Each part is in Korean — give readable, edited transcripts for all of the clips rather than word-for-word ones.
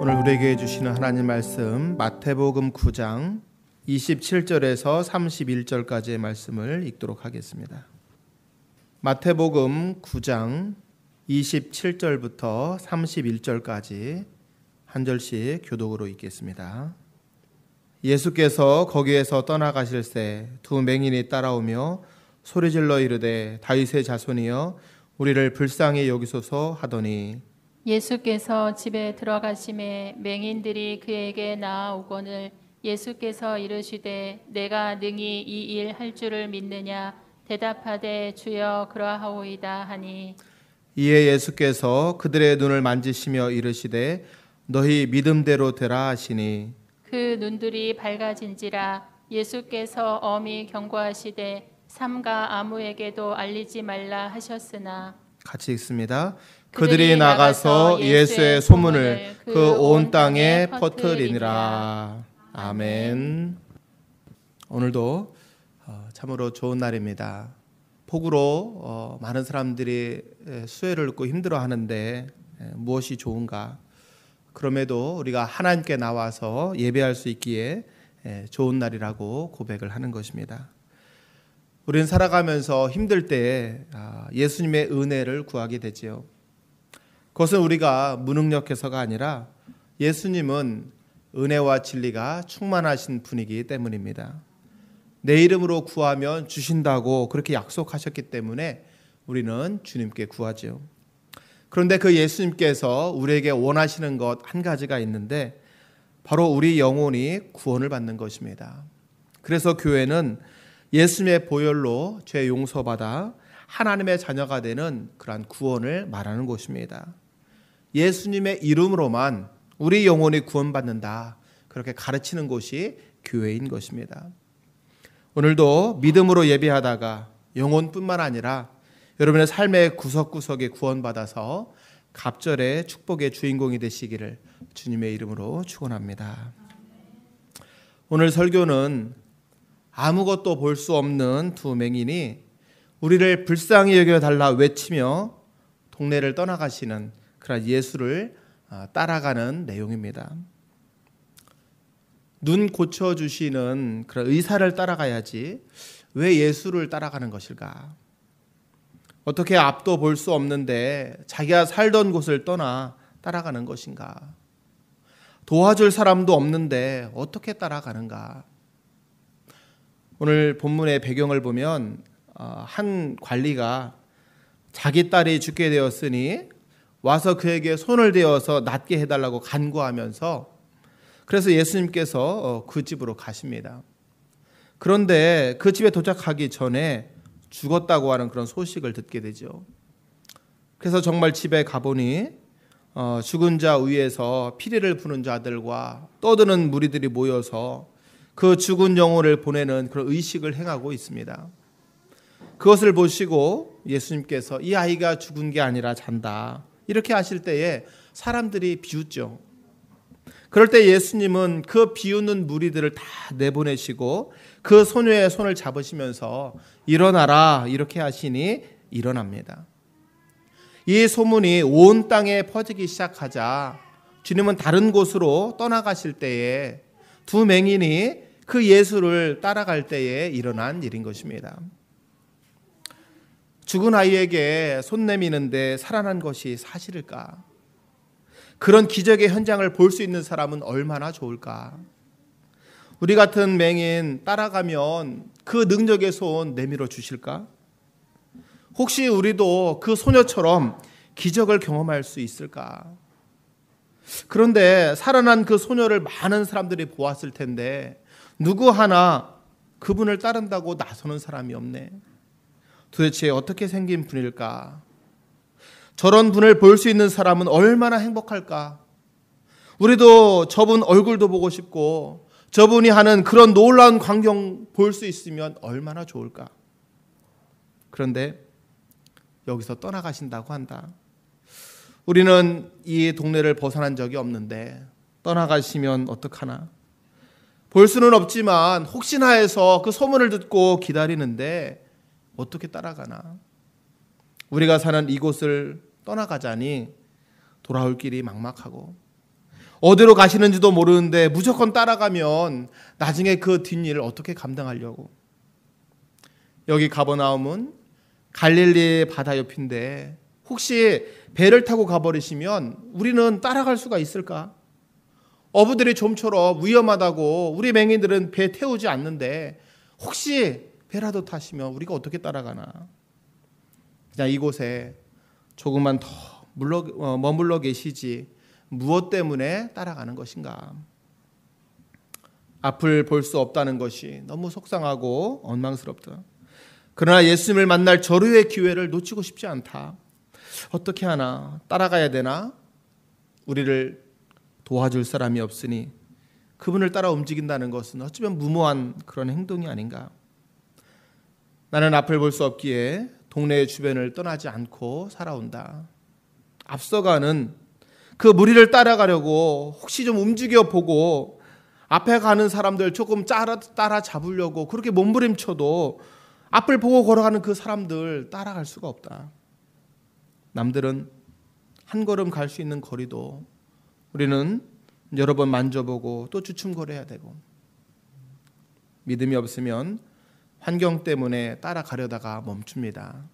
오늘 우리에게 주시는 하나님 말씀 마태복음 9장 27절에서 31절까지의 말씀을 읽도록 하겠습니다. 마태복음 9장 27절부터 31절까지 한 절씩 교독으로 읽겠습니다. 예수께서 거기에서 떠나가실새 두 맹인이 따라오며 소리질러 이르되 다윗의 자손이여 우리를 불쌍히 여기소서 하더니 예수께서 집에 들어가심에 맹인들이 그에게 나아오거늘 예수께서 이르시되 내가 능히 이 일 할 줄을 믿느냐 대답하되 주여 그러하오이다 하니 이에 예수께서 그들의 눈을 만지시며 이르시되 너희 믿음대로 되라 하시니 그 눈들이 밝아진지라. 예수께서 엄히 경고하시되 삼가 아무에게도 알리지 말라 하셨으나 같이 읽습니다. 그들이 나가서 예수의 소문을 그 온 땅에 퍼뜨리니라. 아멘. 오늘도 참으로 좋은 날입니다. 폭우로 많은 사람들이 수해를 입고 힘들어하는데 무엇이 좋은가? 그럼에도 우리가 하나님께 나와서 예배할 수 있기에 좋은 날이라고 고백을 하는 것입니다. 우리는 살아가면서 힘들 때 예수님의 은혜를 구하게 되지요. 그것은 우리가 무능력해서가 아니라 예수님은 은혜와 진리가 충만하신 분이기 때문입니다. 내 이름으로 구하면 주신다고 그렇게 약속하셨기 때문에 우리는 주님께 구하죠. 그런데 그 예수님께서 우리에게 원하시는 것 한 가지가 있는데 바로 우리 영혼이 구원을 받는 것입니다. 그래서 교회는 예수님의 보혈로 죄 용서받아 하나님의 자녀가 되는 그러한 구원을 말하는 곳입니다. 예수님의 이름으로만 우리 영혼이 구원받는다. 그렇게 가르치는 곳이 교회인 것입니다. 오늘도 믿음으로 예배하다가 영혼뿐만 아니라 여러분의 삶의 구석구석에 구원받아서 갑절의 축복의 주인공이 되시기를 주님의 이름으로 축원합니다. 오늘 설교는 아무것도 볼 수 없는 두 맹인이 우리를 불쌍히 여겨달라 외치며 동네를 떠나가시는 그런 예수를 따라가는 내용입니다. 눈 고쳐주시는 그런 의사를 따라가야지 왜 예수를 따라가는 것일까? 어떻게 앞도 볼 수 없는데 자기가 살던 곳을 떠나 따라가는 것인가? 도와줄 사람도 없는데 어떻게 따라가는가? 오늘 본문의 배경을 보면 한 관리가 자기 딸이 죽게 되었으니 와서 그에게 손을 대어서 낫게 해달라고 간구하면서 그래서 예수님께서 그 집으로 가십니다. 그런데 그 집에 도착하기 전에 죽었다고 하는 그런 소식을 듣게 되죠. 그래서 정말 집에 가보니 죽은 자 위에서 피리를 부는 자들과 떠드는 무리들이 모여서 그 죽은 영혼을 보내는 그런 의식을 행하고 있습니다. 그것을 보시고 예수님께서 이 아이가 죽은 게 아니라 잔다. 이렇게 하실 때에 사람들이 비웃죠. 그럴 때 예수님은 그 비웃는 무리들을 다 내보내시고 그 소녀의 손을 잡으시면서 일어나라 이렇게 하시니 일어납니다. 이 소문이 온 땅에 퍼지기 시작하자 주님은 다른 곳으로 떠나가실 때에 두 맹인이 그 예수를 따라갈 때에 일어난 일인 것입니다. 죽은 아이에게 손 내미는데 살아난 것이 사실일까? 그런 기적의 현장을 볼 수 있는 사람은 얼마나 좋을까? 우리 같은 맹인 따라가면 그 능력의 손 내밀어 주실까? 혹시 우리도 그 소녀처럼 기적을 경험할 수 있을까? 그런데 살아난 그 소녀를 많은 사람들이 보았을 텐데 누구 하나 그분을 따른다고 나서는 사람이 없네. 도대체 어떻게 생긴 분일까? 저런 분을 볼 수 있는 사람은 얼마나 행복할까? 우리도 저분 얼굴도 보고 싶고 저분이 하는 그런 놀라운 광경 볼 수 있으면 얼마나 좋을까? 그런데 여기서 떠나가신다고 한다. 우리는 이 동네를 벗어난 적이 없는데 떠나가시면 어떡하나? 볼 수는 없지만 혹시나 해서 그 소문을 듣고 기다리는데 어떻게 따라가나? 우리가 사는 이곳을 떠나가자니 돌아올 길이 막막하고 어디로 가시는지도 모르는데 무조건 따라가면 나중에 그 뒷일을 어떻게 감당하려고. 여기 가버나움은 갈릴리 바다 옆인데 혹시 배를 타고 가버리시면 우리는 따라갈 수가 있을까? 어부들이 좀처럼 위험하다고 우리 맹인들은 배 태우지 않는데 혹시 배라도 타시면 우리가 어떻게 따라가나? 그냥 이곳에 조금만 더 머물러 계시지 무엇 때문에 따라가는 것인가? 앞을 볼 수 없다는 것이 너무 속상하고 원망스럽다. 그러나 예수님을 만날 절호의 기회를 놓치고 싶지 않다. 어떻게 하나? 따라가야 되나? 우리를 도와줄 사람이 없으니 그분을 따라 움직인다는 것은 어쩌면 무모한 그런 행동이 아닌가. 나는 앞을 볼 수 없기에 동네의 주변을 떠나지 않고 살아온다. 앞서가는 그 무리를 따라가려고 혹시 좀 움직여 보고 앞에 가는 사람들 조금 따라 잡으려고 그렇게 몸부림쳐도 앞을 보고 걸어가는 그 사람들 따라갈 수가 없다. 남들은 한 걸음 갈 수 있는 거리도 우리는 여러 번 만져보고 또 주춤거려야 되고, 믿음이 없으면 환경 때문에 따라가려다가 멈춥니다.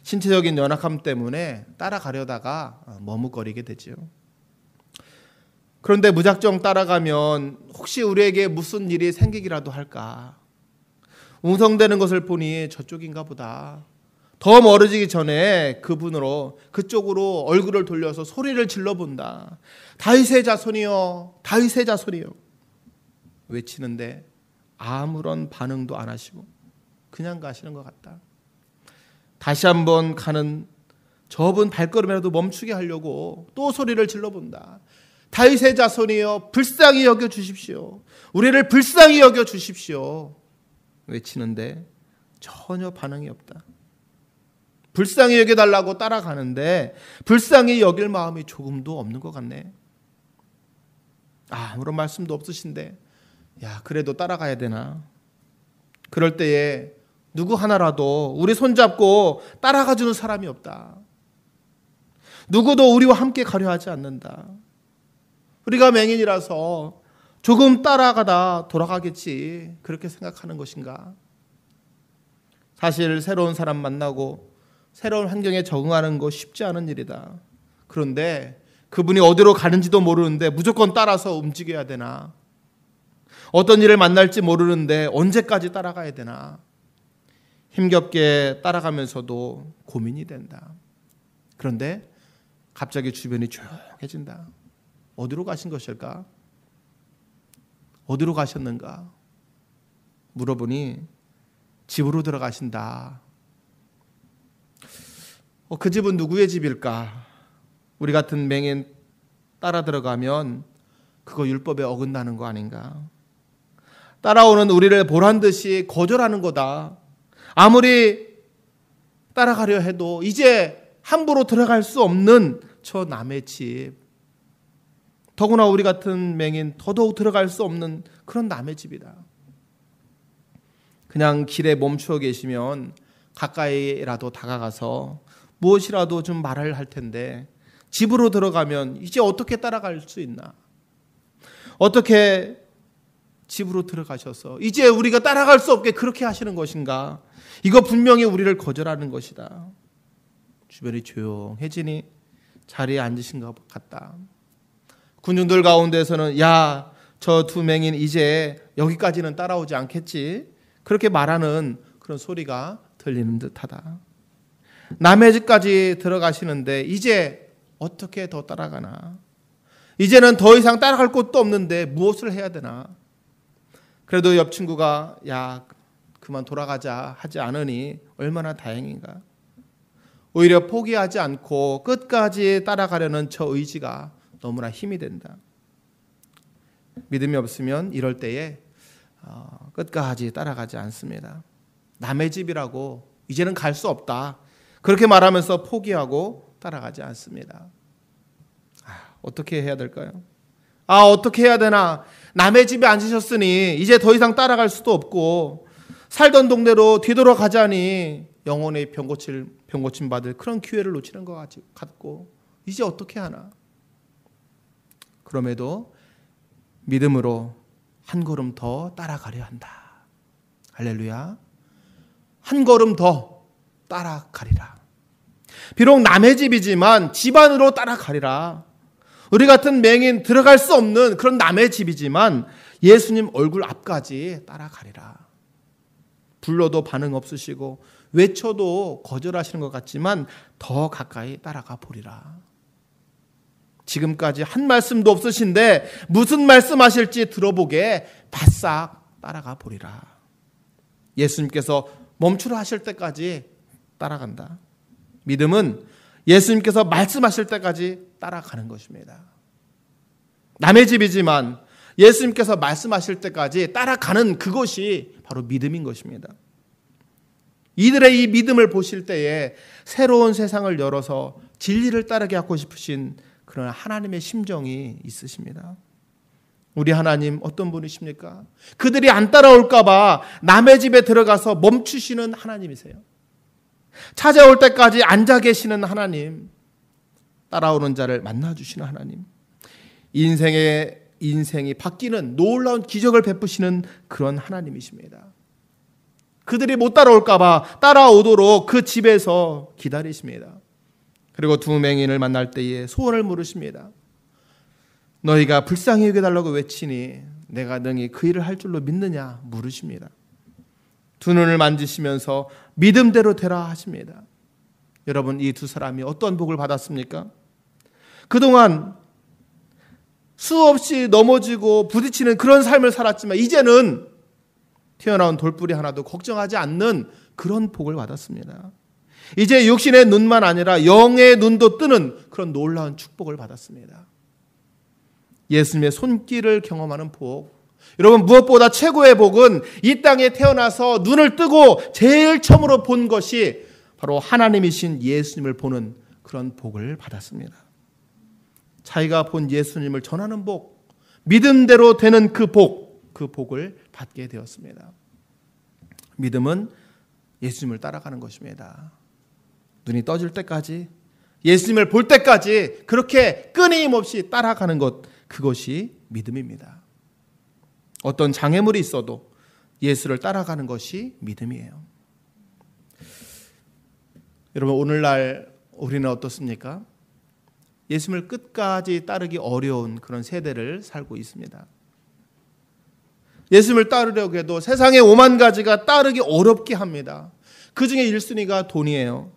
신체적인 연약함 때문에 따라가려다가 머뭇거리게 되죠. 그런데 무작정 따라가면 혹시 우리에게 무슨 일이 생기기라도 할까? 웅성대는 것을 보니 저쪽인가 보다. 더 멀어지기 전에 그쪽으로 얼굴을 돌려서 소리를 질러본다. 다윗의 자손이여, 다윗의 자손이여 외치는데 아무런 반응도 안 하시고 그냥 가시는 것 같다. 다시 한번 가는 좁은 발걸음이라도 멈추게 하려고 또 소리를 질러본다. 다윗의 자손이여 불쌍히 여겨 주십시오. 우리를 불쌍히 여겨 주십시오. 외치는데 전혀 반응이 없다. 불쌍히 여겨달라고 따라가는데 불쌍히 여길 마음이 조금도 없는 것 같네. 아무런 말씀도 없으신데 그래도 따라가야 되나? 그럴 때에 누구 하나라도 우리 손잡고 따라가주는 사람이 없다. 누구도 우리와 함께 가려 하지 않는다. 우리가 맹인이라서 조금 따라가다 돌아가겠지 그렇게 생각하는 것인가? 사실 새로운 사람 만나고 새로운 환경에 적응하는 거 쉽지 않은 일이다. 그런데 그분이 어디로 가는지도 모르는데 무조건 따라서 움직여야 되나? 어떤 일을 만날지 모르는데 언제까지 따라가야 되나? 힘겹게 따라가면서도 고민이 된다. 그런데 갑자기 주변이 조용해진다. 어디로 가신 것일까? 어디로 가셨는가? 물어보니 집으로 들어가신다. 그 집은 누구의 집일까? 우리 같은 맹인 따라 들어가면 그거 율법에 어긋나는 거 아닌가? 따라오는 우리를 보란 듯이 거절하는 거다. 아무리 따라가려 해도 이제 함부로 들어갈 수 없는 저 남의 집, 더구나 우리 같은 맹인 더더욱 들어갈 수 없는 그런 남의 집이다. 그냥 길에 멈추어 계시면 가까이라도 다가가서 무엇이라도 좀 말을 할 텐데 집으로 들어가면 이제 어떻게 따라갈 수 있나? 어떻게 집으로 들어가셔서 이제 우리가 따라갈 수 없게 그렇게 하시는 것인가? 이거 분명히 우리를 거절하는 것이다. 주변이 조용해지니 자리에 앉으신 것 같다. 군중들 가운데서는 저 두 맹인 이제 여기까지는 따라오지 않겠지, 그렇게 말하는 그런 소리가 들리는 듯하다. 남의 집까지 들어가시는데 이제 어떻게 더 따라가나? 이제는 더 이상 따라갈 곳도 없는데 무엇을 해야 되나? 그래도 옆 친구가 그만 돌아가자 하지 않으니 얼마나 다행인가. 오히려 포기하지 않고 끝까지 따라가려는 저 의지가 너무나 힘이 된다. 믿음이 없으면 이럴 때에 끝까지 따라가지 않습니다. 남의 집이라고 이제는 갈 수 없다 그렇게 말하면서 포기하고 따라가지 않습니다. 어떻게 해야 될까요? 어떻게 해야 되나? 남의 집에 앉으셨으니 이제 더 이상 따라갈 수도 없고 살던 동네로 뒤돌아가자니 영혼의 병고침 받을 그런 기회를 놓치는 것 같고 이제 어떻게 하나? 그럼에도 믿음으로 한 걸음 더 따라가려 한다. 할렐루야. 한 걸음 더 따라가리라. 비록 남의 집이지만 집 안으로 따라가리라. 우리 같은 맹인 들어갈 수 없는 그런 남의 집이지만 예수님 얼굴 앞까지 따라가리라. 불러도 반응 없으시고 외쳐도 거절하시는 것 같지만 더 가까이 따라가 보리라. 지금까지 한 말씀도 없으신데 무슨 말씀하실지 들어보게 바싹 따라가 보리라. 예수님께서 멈추라 하실 때까지 따라간다. 믿음은 예수님께서 말씀하실 때까지 따라가는 것입니다. 남의 집이지만 예수님께서 말씀하실 때까지 따라가는 그것이 바로 믿음인 것입니다. 이들의 이 믿음을 보실 때에 새로운 세상을 열어서 진리를 따르게 하고 싶으신 그런 하나님의 심정이 있으십니다. 우리 하나님 어떤 분이십니까? 그들이 안 따라올까 봐 남의 집에 들어가서 멈추시는 하나님이세요. 찾아올 때까지 앉아 계시는 하나님, 따라오는 자를 만나주시는 하나님, 인생이 바뀌는 놀라운 기적을 베푸시는 그런 하나님이십니다. 그들이 못 따라올까 봐 따라오도록 그 집에서 기다리십니다. 그리고 두 맹인을 만날 때에 소원을 물으십니다. 너희가 불쌍히 여겨달라고 외치니 내가 능히 그 일을 할 줄로 믿느냐 물으십니다. 두 눈을 만지시면서 믿음대로 되라 하십니다. 여러분, 이 두 사람이 어떤 복을 받았습니까? 그동안 수없이 넘어지고 부딪히는 그런 삶을 살았지만 이제는 튀어나온 돌뿌리 하나도 걱정하지 않는 그런 복을 받았습니다. 이제 육신의 눈만 아니라 영의 눈도 뜨는 그런 놀라운 축복을 받았습니다. 예수님의 손길을 경험하는 복. 여러분, 무엇보다 최고의 복은 이 땅에 태어나서 눈을 뜨고 제일 처음으로 본 것이 바로 하나님이신 예수님을 보는 그런 복을 받았습니다. 자기가 본 예수님을 전하는 복, 믿음대로 되는 그 복을 받게 되었습니다. 믿음은 예수님을 따라가는 것입니다. 눈이 떠질 때까지, 예수님을 볼 때까지 그렇게 끊임없이 따라가는 것, 그것이 믿음입니다. 어떤 장애물이 있어도 예수를 따라가는 것이 믿음이에요. 여러분, 오늘날 우리는 어떻습니까? 예수님을 끝까지 따르기 어려운 그런 세대를 살고 있습니다. 예수님을 따르려고 해도 세상에 오만 가지가 따르기 어렵게 합니다. 그 중에 1순위가 돈이에요.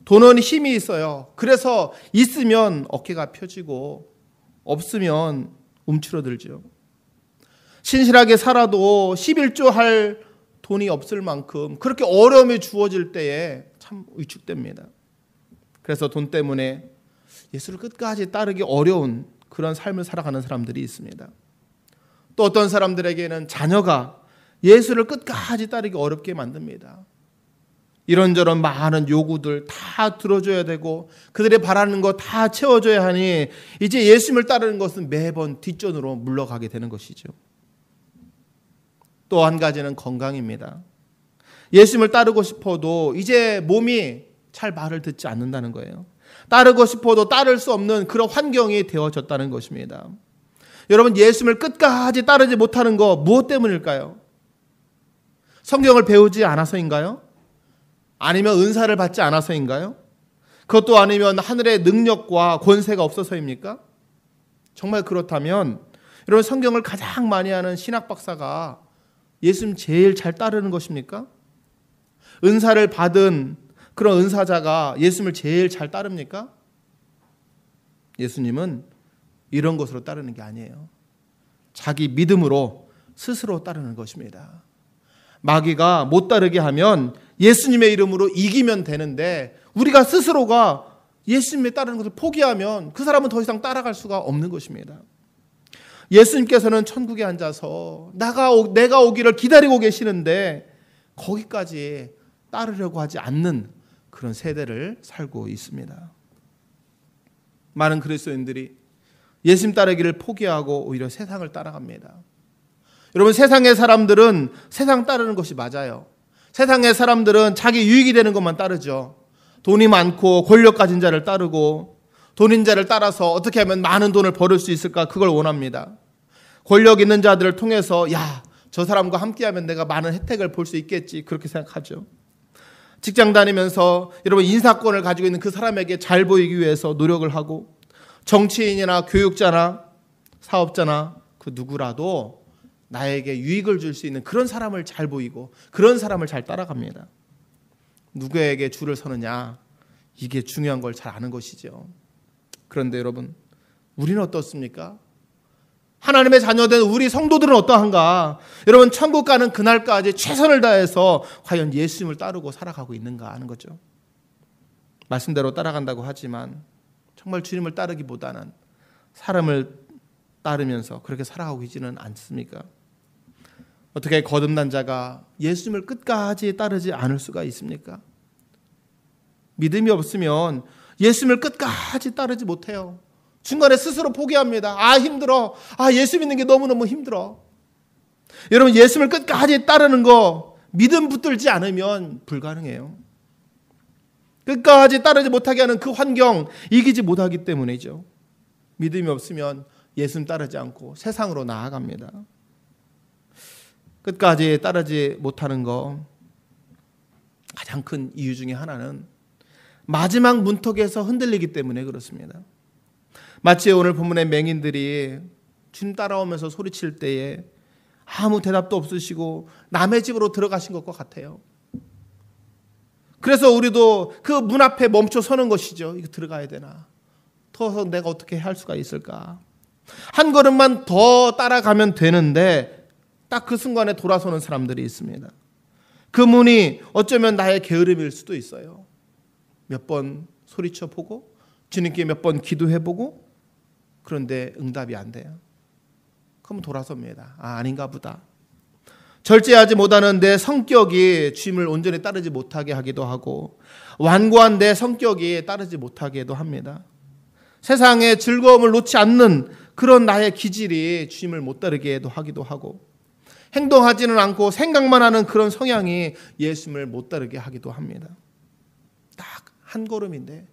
돈은 힘이 있어요. 그래서 있으면 어깨가 펴지고 없으면 움츠러들죠. 신실하게 살아도 11조 할 돈이 없을 만큼 그렇게 어려움이 주어질 때에 참 위축됩니다. 그래서 돈 때문에 예수를 끝까지 따르기 어려운 그런 삶을 살아가는 사람들이 있습니다. 또 어떤 사람들에게는 자녀가 예수를 끝까지 따르기 어렵게 만듭니다. 이런저런 많은 요구들 다 들어줘야 되고 그들이 바라는 거 다 채워줘야 하니 이제 예수님을 따르는 것은 매번 뒷전으로 물러가게 되는 것이죠. 또 한 가지는 건강입니다. 예수님을 따르고 싶어도 이제 몸이 잘 말을 듣지 않는다는 거예요. 따르고 싶어도 따를 수 없는 그런 환경이 되어졌다는 것입니다. 여러분, 예수님을 끝까지 따르지 못하는 거 무엇 때문일까요? 성경을 배우지 않아서인가요? 아니면 은사를 받지 않아서인가요? 그것도 아니면 하늘의 능력과 권세가 없어서입니까? 정말 그렇다면 여러분, 성경을 가장 많이 하는 신학 박사가 예수님 제일 잘 따르는 것입니까? 은사를 받은 그런 은사자가 예수님을 제일 잘 따릅니까? 예수님은 이런 것으로 따르는 게 아니에요. 자기 믿음으로 스스로 따르는 것입니다. 마귀가 못 따르게 하면 예수님의 이름으로 이기면 되는데 우리가 스스로가 예수님에 따르는 것을 포기하면 그 사람은 더 이상 따라갈 수가 없는 것입니다. 예수님께서는 천국에 앉아서 내가 오기를 기다리고 계시는데 거기까지 따르려고 하지 않는 그런 세대를 살고 있습니다. 많은 그리스도인들이 예수님 따르기를 포기하고 오히려 세상을 따라갑니다. 여러분, 세상의 사람들은 세상 따르는 것이 맞아요. 세상의 사람들은 자기 유익이 되는 것만 따르죠. 돈이 많고 권력 가진 자를 따르고 돈인 자를 따라서 어떻게 하면 많은 돈을 벌을 수 있을까? 그걸 원합니다. 권력 있는 자들을 통해서 야, 저 사람과 함께하면 내가 많은 혜택을 볼 수 있겠지. 그렇게 생각하죠. 직장 다니면서 여러분 인사권을 가지고 있는 그 사람에게 잘 보이기 위해서 노력을 하고, 정치인이나 교육자나 사업자나 그 누구라도 나에게 유익을 줄 수 있는 그런 사람을 잘 보이고 그런 사람을 잘 따라갑니다. 누구에게 줄을 서느냐, 이게 중요한 걸 잘 아는 것이죠. 그런데 여러분, 우리는 어떻습니까? 하나님의 자녀된 우리 성도들은 어떠한가? 여러분, 천국 가는 그날까지 최선을 다해서 과연 예수님을 따르고 살아가고 있는가 하는 거죠. 말씀대로 따라간다고 하지만 정말 주님을 따르기보다는 사람을 따르면서 그렇게 살아가고 있지는 않습니까? 어떻게 거듭난 자가 예수님을 끝까지 따르지 않을 수가 있습니까? 믿음이 없으면 예수님을 끝까지 따르지 못해요. 중간에 스스로 포기합니다. 아, 힘들어. 아, 예수 믿는 게 너무너무 힘들어. 여러분, 예수님을 끝까지 따르는 거 믿음 붙들지 않으면 불가능해요. 끝까지 따르지 못하게 하는 그 환경 이기지 못하기 때문이죠. 믿음이 없으면 예수님 따르지 않고 세상으로 나아갑니다. 끝까지 따르지 못하는 거 가장 큰 이유 중에 하나는 마지막 문턱에서 흔들리기 때문에 그렇습니다. 마치 오늘 본문의 맹인들이 주님 따라오면서 소리칠 때에 아무 대답도 없으시고 남의 집으로 들어가신 것과 같아요. 그래서 우리도 그 문 앞에 멈춰 서는 것이죠. 이거 들어가야 되나? 더서 내가 어떻게 할 수가 있을까? 한 걸음만 더 따라가면 되는데 딱 그 순간에 돌아서는 사람들이 있습니다. 그 문이 어쩌면 나의 게으름일 수도 있어요. 몇 번 소리쳐 보고 주님께 몇 번 기도해 보고 그런데 응답이 안 돼요. 그럼 돌아섭니다. 아, 아닌가 보다. 절제하지 못하는 내 성격이 주님을 온전히 따르지 못하게 하기도 하고, 완고한 내 성격이 따르지 못하게도 합니다. 세상의 즐거움을 놓지 않는 그런 나의 기질이 주님을 못 따르게도 하기도 하고, 행동하지는 않고 생각만 하는 그런 성향이 예수님을 못 따르게 하기도 합니다. 딱 한 걸음인데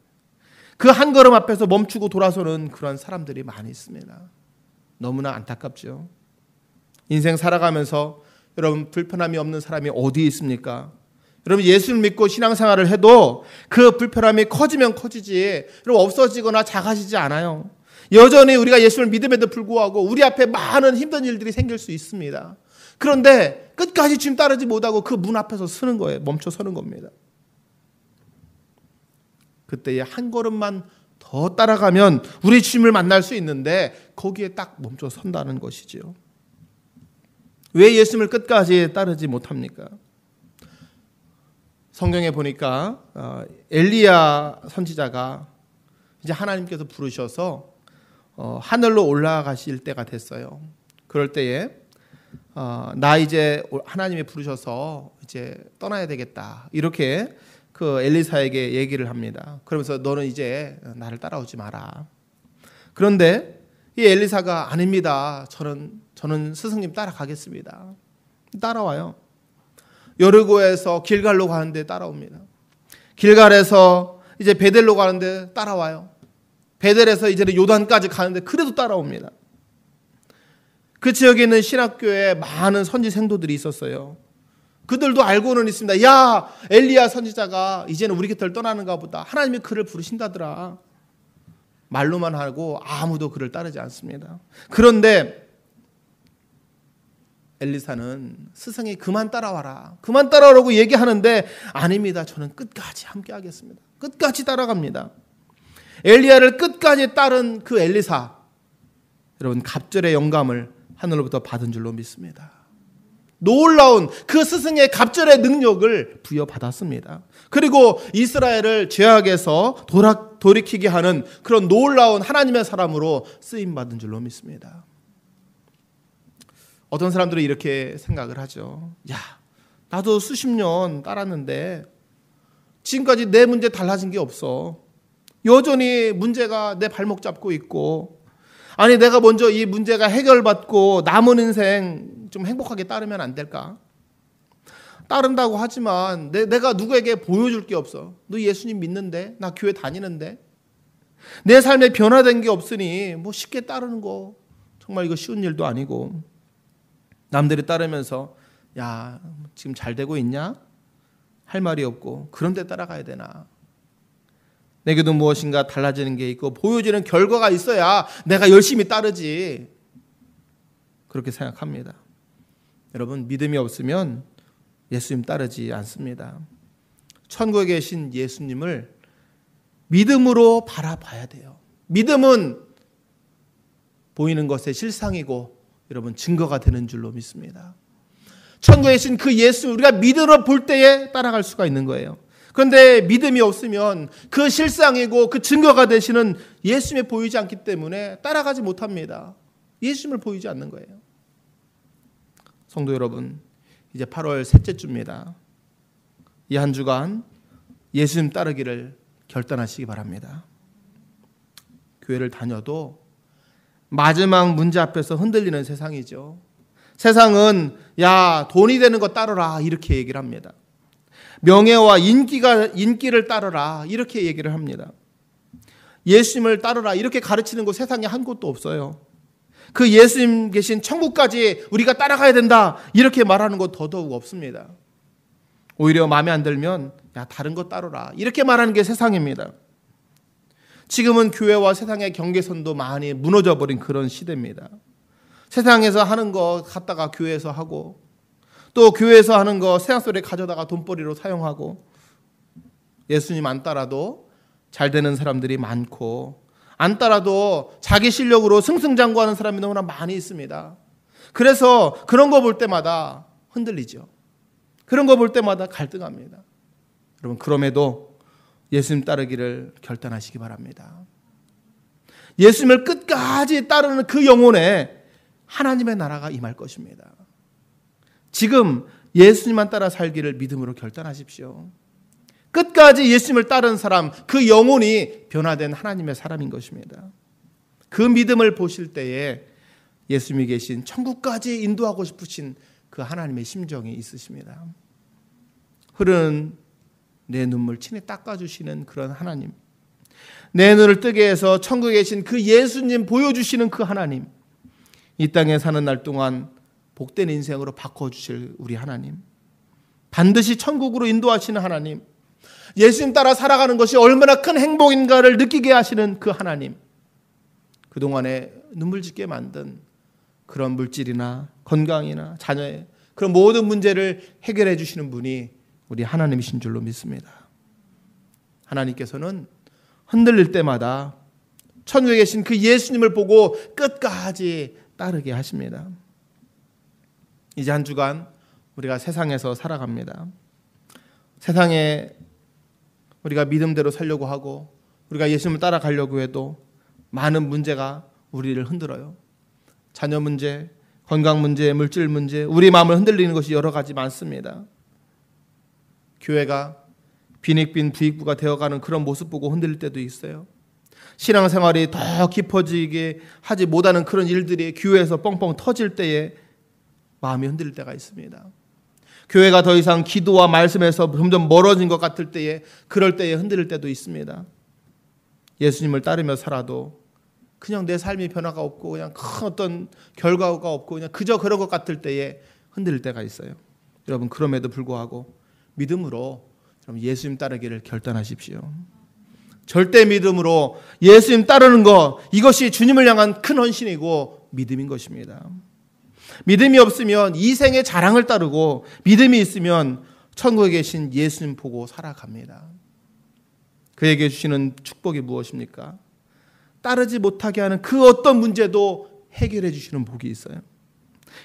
그 한 걸음 앞에서 멈추고 돌아서는 그런 사람들이 많이 있습니다. 너무나 안타깝죠. 인생 살아가면서 여러분, 불편함이 없는 사람이 어디 있습니까? 여러분, 예수를 믿고 신앙생활을 해도 그 불편함이 커지면 커지지 여러분 없어지거나 작아지지 않아요. 여전히 우리가 예수를 믿음에도 불구하고 우리 앞에 많은 힘든 일들이 생길 수 있습니다. 그런데 끝까지 주님 따르지 못하고 그 문 앞에서 서는 거예요. 멈춰 서는 겁니다. 그때에 한 걸음만 더 따라가면 우리 주님을 만날 수 있는데 거기에 딱 멈춰 선다는 것이죠. 왜 예수님을 끝까지 따르지 못합니까? 성경에 보니까 엘리야 선지자가 이제 하나님께서 부르셔서 하늘로 올라가실 때가 됐어요. 그럴 때에 나 이제 하나님이 부르셔서 이제 떠나야 되겠다, 이렇게 그 엘리사에게 얘기를 합니다. 그러면서 너는 이제 나를 따라오지 마라. 그런데 이 엘리사가 아닙니다. 저는 스승님 따라가겠습니다. 따라와요. 여리고에서 길갈로 가는데 따라옵니다. 길갈에서 이제 베델로 가는데 따라와요. 베델에서 이제는 요단까지 가는데 그래도 따라옵니다. 그 지역에 있는 신학교에 많은 선지 생도들이 있었어요. 그들도 알고는 있습니다. 야, 엘리야 선지자가 이제는 우리 곁을 떠나는가 보다. 하나님이 그를 부르신다더라. 말로만 하고 아무도 그를 따르지 않습니다. 그런데 엘리사는 스승이 그만 따라와라, 그만 따라오라고 얘기하는데 아닙니다. 저는 끝까지 함께 하겠습니다. 끝까지 따라갑니다. 엘리야를 끝까지 따른 그 엘리사, 여러분, 갑절의 영감을 하늘로부터 받은 줄로 믿습니다. 놀라운 그 스승의 갑절의 능력을 부여받았습니다. 그리고 이스라엘을 죄악에서 돌이키게 하는 그런 놀라운 하나님의 사람으로 쓰임받은 줄로 믿습니다. 어떤 사람들은 이렇게 생각을 하죠. 야, 나도 수십 년 따랐는데 지금까지 내 문제 달라진 게 없어. 여전히 문제가 내 발목 잡고 있고, 아니 내가 먼저 이 문제가 해결받고 남은 인생 좀 행복하게 따르면 안 될까? 따른다고 하지만 내가 누구에게 보여줄 게 없어. 너 예수님 믿는데? 나 교회 다니는데? 내 삶에 변화된 게 없으니 뭐 쉽게 따르는 거 정말 이거 쉬운 일도 아니고, 남들이 따르면서 야 지금 잘 되고 있냐? 할 말이 없고 그런데 따라가야 되나? 내게도 무엇인가 달라지는 게 있고 보여지는 결과가 있어야 내가 열심히 따르지, 그렇게 생각합니다. 여러분, 믿음이 없으면 예수님 따르지 않습니다. 천국에 계신 예수님을 믿음으로 바라봐야 돼요. 믿음은 보이는 것의 실상이고 여러분 증거가 되는 줄로 믿습니다. 천국에 계신 그 예수, 우리가 믿음으로 볼 때에 따라갈 수가 있는 거예요. 그런데 믿음이 없으면 그 실상이고 그 증거가 되시는 예수님이 보이지 않기 때문에 따라가지 못합니다. 예수님을 보이지 않는 거예요. 성도 여러분, 이제 8월 셋째 주입니다. 이 한 주간 예수님 따르기를 결단하시기 바랍니다. 교회를 다녀도 마지막 문제 앞에서 흔들리는 세상이죠. 세상은 야 돈이 되는 거 따르라 이렇게 얘기를 합니다. 명예와 인기를 따르라 이렇게 얘기를 합니다. 예수님을 따르라 이렇게 가르치는 곳 세상에 한 곳도 없어요. 그 예수님 계신 천국까지 우리가 따라가야 된다 이렇게 말하는 곳 더더욱 없습니다. 오히려 마음에 안 들면 야 다른 거 따르라 이렇게 말하는 게 세상입니다. 지금은 교회와 세상의 경계선도 많이 무너져 버린 그런 시대입니다. 세상에서 하는 거 갖다가 교회에서 하고, 또 교회에서 하는 거 세상 속에 가져다가 돈벌이로 사용하고, 예수님 안 따라도 잘 되는 사람들이 많고, 안 따라도 자기 실력으로 승승장구하는 사람이 너무나 많이 있습니다. 그래서 그런 거 볼 때마다 흔들리죠. 그런 거 볼 때마다 갈등합니다. 여러분, 그럼에도 예수님 따르기를 결단하시기 바랍니다. 예수님을 끝까지 따르는 그 영혼에 하나님의 나라가 임할 것입니다. 지금 예수님만 따라 살기를 믿음으로 결단하십시오. 끝까지 예수님을 따르는 사람, 그 영혼이 변화된 하나님의 사람인 것입니다. 그 믿음을 보실 때에 예수님이 계신 천국까지 인도하고 싶으신 그 하나님의 심정이 있으십니다. 흐르는 내 눈물 친히 닦아주시는 그런 하나님, 내 눈을 뜨게 해서 천국에 계신 그 예수님 보여주시는 그 하나님, 이 땅에 사는 날 동안 복된 인생으로 바꿔주실 우리 하나님, 반드시 천국으로 인도하시는 하나님, 예수님 따라 살아가는 것이 얼마나 큰 행복인가를 느끼게 하시는 그 하나님, 그동안에 눈물 짓게 만든 그런 물질이나 건강이나 자녀의 그런 모든 문제를 해결해 주시는 분이 우리 하나님이신 줄로 믿습니다. 하나님께서는 흔들릴 때마다 천국에 계신 그 예수님을 보고 끝까지 따르게 하십니다. 이제 한 주간 우리가 세상에서 살아갑니다. 세상에 우리가 믿음대로 살려고 하고 우리가 예수님을 따라가려고 해도 많은 문제가 우리를 흔들어요. 자녀 문제, 건강 문제, 물질 문제, 우리 마음을 흔들리는 것이 여러 가지 많습니다. 교회가 빈익빈 부익부가 되어가는 그런 모습 보고 흔들릴 때도 있어요. 신앙생활이 더 깊어지게 하지 못하는 그런 일들이 교회에서 뻥뻥 터질 때에 마음이 흔들릴 때가 있습니다. 교회가 더 이상 기도와 말씀에서 점점 멀어진 것 같을 때에, 그럴 때에 흔들릴 때도 있습니다. 예수님을 따르며 살아도 그냥 내 삶이 변화가 없고 그냥 큰 어떤 결과가 없고 그냥 그저 그런 것 같을 때에 흔들릴 때가 있어요. 여러분, 그럼에도 불구하고 믿음으로 예수님 따르기를 결단하십시오. 절대 믿음으로 예수님 따르는 것, 이것이 주님을 향한 큰 헌신이고 믿음인 것입니다. 믿음이 없으면 이 생의 자랑을 따르고, 믿음이 있으면 천국에 계신 예수님 보고 살아갑니다. 그에게 주시는 축복이 무엇입니까? 따르지 못하게 하는 그 어떤 문제도 해결해 주시는 복이 있어요.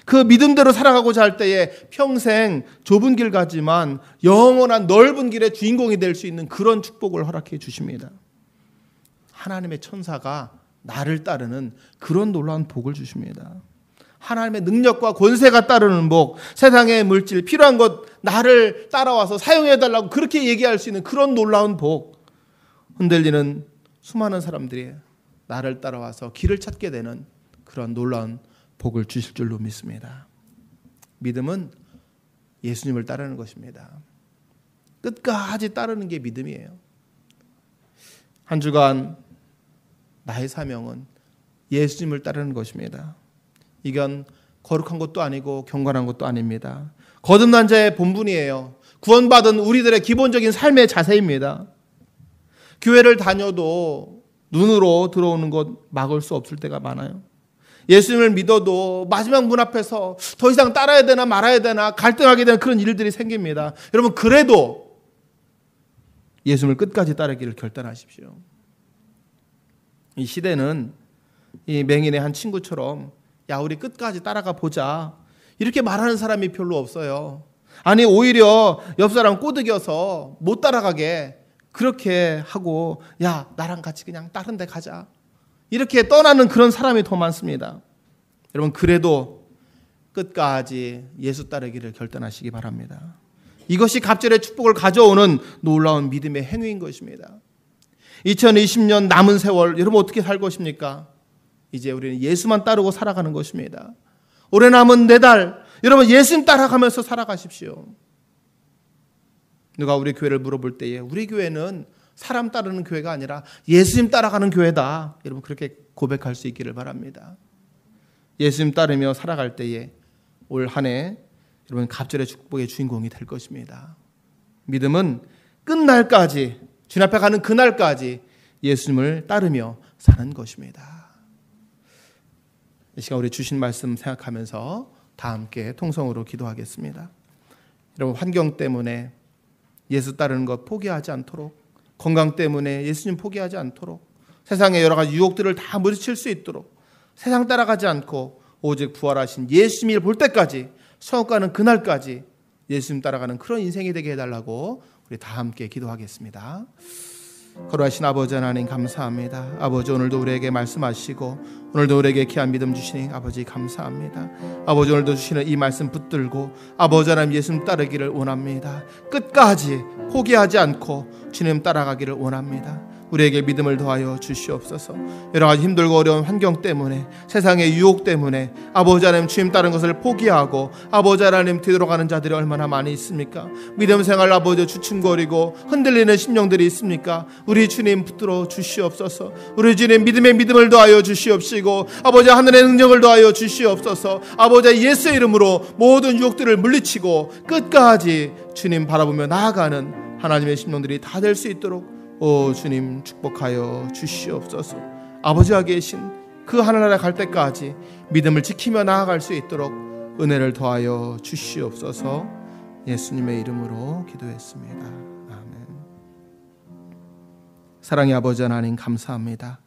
그 믿음대로 살아가고자 할 때에 평생 좁은 길 가지만 영원한 넓은 길의 주인공이 될 수 있는 그런 축복을 허락해 주십니다. 하나님의 천사가 나를 따르는 그런 놀라운 복을 주십니다. 하나님의 능력과 권세가 따르는 복, 세상의 물질, 필요한 것 나를 따라와서 사용해달라고 그렇게 얘기할 수 있는 그런 놀라운 복, 흔들리는 수많은 사람들이 나를 따라와서 길을 찾게 되는 그런 놀라운 복을 주실 줄로 믿습니다. 믿음은 예수님을 따르는 것입니다. 끝까지 따르는 게 믿음이에요. 한 주간 나의 사명은 예수님을 따르는 것입니다. 이건 거룩한 것도 아니고 경건한 것도 아닙니다. 거듭난 자의 본분이에요. 구원받은 우리들의 기본적인 삶의 자세입니다. 교회를 다녀도 눈으로 들어오는 것 막을 수 없을 때가 많아요. 예수님을 믿어도 마지막 문 앞에서 더 이상 따라야 되나 말아야 되나 갈등하게 되는 그런 일들이 생깁니다. 여러분, 그래도 예수님을 끝까지 따르기를 결단하십시오. 이 시대는 이 맹인의 한 친구처럼 야, 우리 끝까지 따라가 보자 이렇게 말하는 사람이 별로 없어요. 아니, 오히려 옆 사람 꼬드겨서 못 따라가게 그렇게 하고 야, 나랑 같이 그냥 다른 데 가자 이렇게 떠나는 그런 사람이 더 많습니다. 여러분, 그래도 끝까지 예수 따르기를 결단하시기 바랍니다. 이것이 갑절의 축복을 가져오는 놀라운 믿음의 행위인 것입니다. 2020년 남은 세월 여러분 어떻게 살 것입니까? 이제 우리는 예수만 따르고 살아가는 것입니다. 올해 남은 4달 여러분 예수님 따라가면서 살아가십시오. 누가 우리 교회를 물어볼 때에 우리 교회는 사람 따르는 교회가 아니라 예수님 따라가는 교회다. 여러분 그렇게 고백할 수 있기를 바랍니다. 예수님 따르며 살아갈 때에 올 한 해 여러분 갑절의 축복의 주인공이 될 것입니다. 믿음은 끝날까지 주님 앞에 가는 그날까지 예수님을 따르며 사는 것입니다. 이 시간 우리 주신 말씀 생각하면서 다 함께 통성으로 기도하겠습니다. 여러분 환경 때문에 예수 따르는 것 포기하지 않도록, 건강 때문에 예수님 포기하지 않도록, 세상의 여러 가지 유혹들을 다 물리칠 수 있도록 세상 따라가지 않고 오직 부활하신 예수님을 볼 때까지 천국 가는 그날까지 예수님 따라가는 그런 인생이 되게 해달라고 우리 다 함께 기도하겠습니다. 거룩하신 아버지 하나님 감사합니다. 아버지 오늘도 우리에게 말씀하시고 오늘도 우리에게 귀한 믿음 주시니 아버지 감사합니다. 아버지 오늘도 주시는 이 말씀 붙들고 아버지 하나님 예수님 따르기를 원합니다. 끝까지 포기하지 않고 주님 따라가기를 원합니다. 우리에게 믿음을 더하여 주시옵소서. 여러 가지 힘들고 어려운 환경 때문에 세상의 유혹 때문에 아버지 하나님 주님 따른 것을 포기하고 아버지 하나님 뒤돌아가는 자들이 얼마나 많이 있습니까? 믿음 생활 아버지 주춤거리고 흔들리는 심령들이 있습니까? 우리 주님 붙들어 주시옵소서. 우리 주님 믿음에 믿음을 더하여 주시옵시고 아버지 하늘의 능력을 더하여 주시옵소서. 아버지 예수의 이름으로 모든 유혹들을 물리치고 끝까지 주님 바라보며 나아가는 하나님의 심령들이 다 될 수 있도록 오 주님 축복하여 주시옵소서. 아버지와 계신 그 하늘나라 갈 때까지 믿음을 지키며 나아갈 수 있도록 은혜를 더하여 주시옵소서. 예수님의 이름으로 기도했습니다. 아멘. 사랑의 아버지 하나님 감사합니다.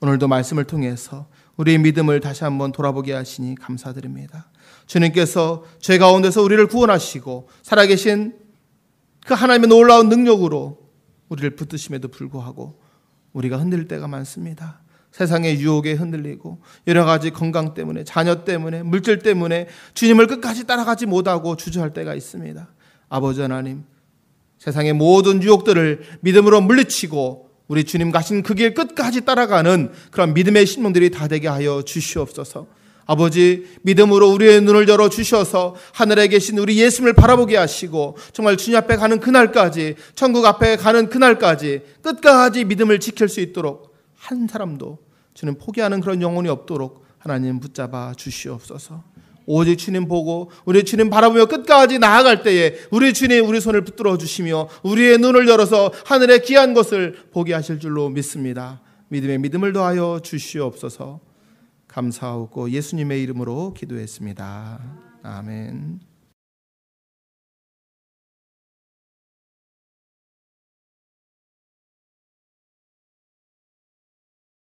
오늘도 말씀을 통해서 우리의 믿음을 다시 한번 돌아보게 하시니 감사드립니다. 주님께서 죄 가운데서 우리를 구원하시고 살아계신 그 하나님의 놀라운 능력으로 우리를 붙드심에도 불구하고 우리가 흔들릴 때가 많습니다. 세상의 유혹에 흔들리고 여러 가지 건강 때문에 자녀 때문에 물질 때문에 주님을 끝까지 따라가지 못하고 주저할 때가 있습니다. 아버지 하나님 세상의 모든 유혹들을 믿음으로 물리치고 우리 주님 가신 그 길 끝까지 따라가는 그런 믿음의 신문들이 다 되게 하여 주시옵소서. 아버지 믿음으로 우리의 눈을 열어 주셔서 하늘에 계신 우리 예수님을 바라보게 하시고 정말 주님 앞에 가는 그날까지 천국 앞에 가는 그날까지 끝까지 믿음을 지킬 수 있도록 한 사람도 주님 포기하는 그런 영혼이 없도록 하나님 붙잡아 주시옵소서. 오직 주님 보고 우리 주님 바라보며 끝까지 나아갈 때에 우리 주님 우리 손을 붙들어 주시며 우리의 눈을 열어서 하늘의 귀한 것을 보게 하실 줄로 믿습니다. 믿음에 믿음을 더하여 주시옵소서. 감사하고 예수님의 이름으로 기도했습니다. 아멘.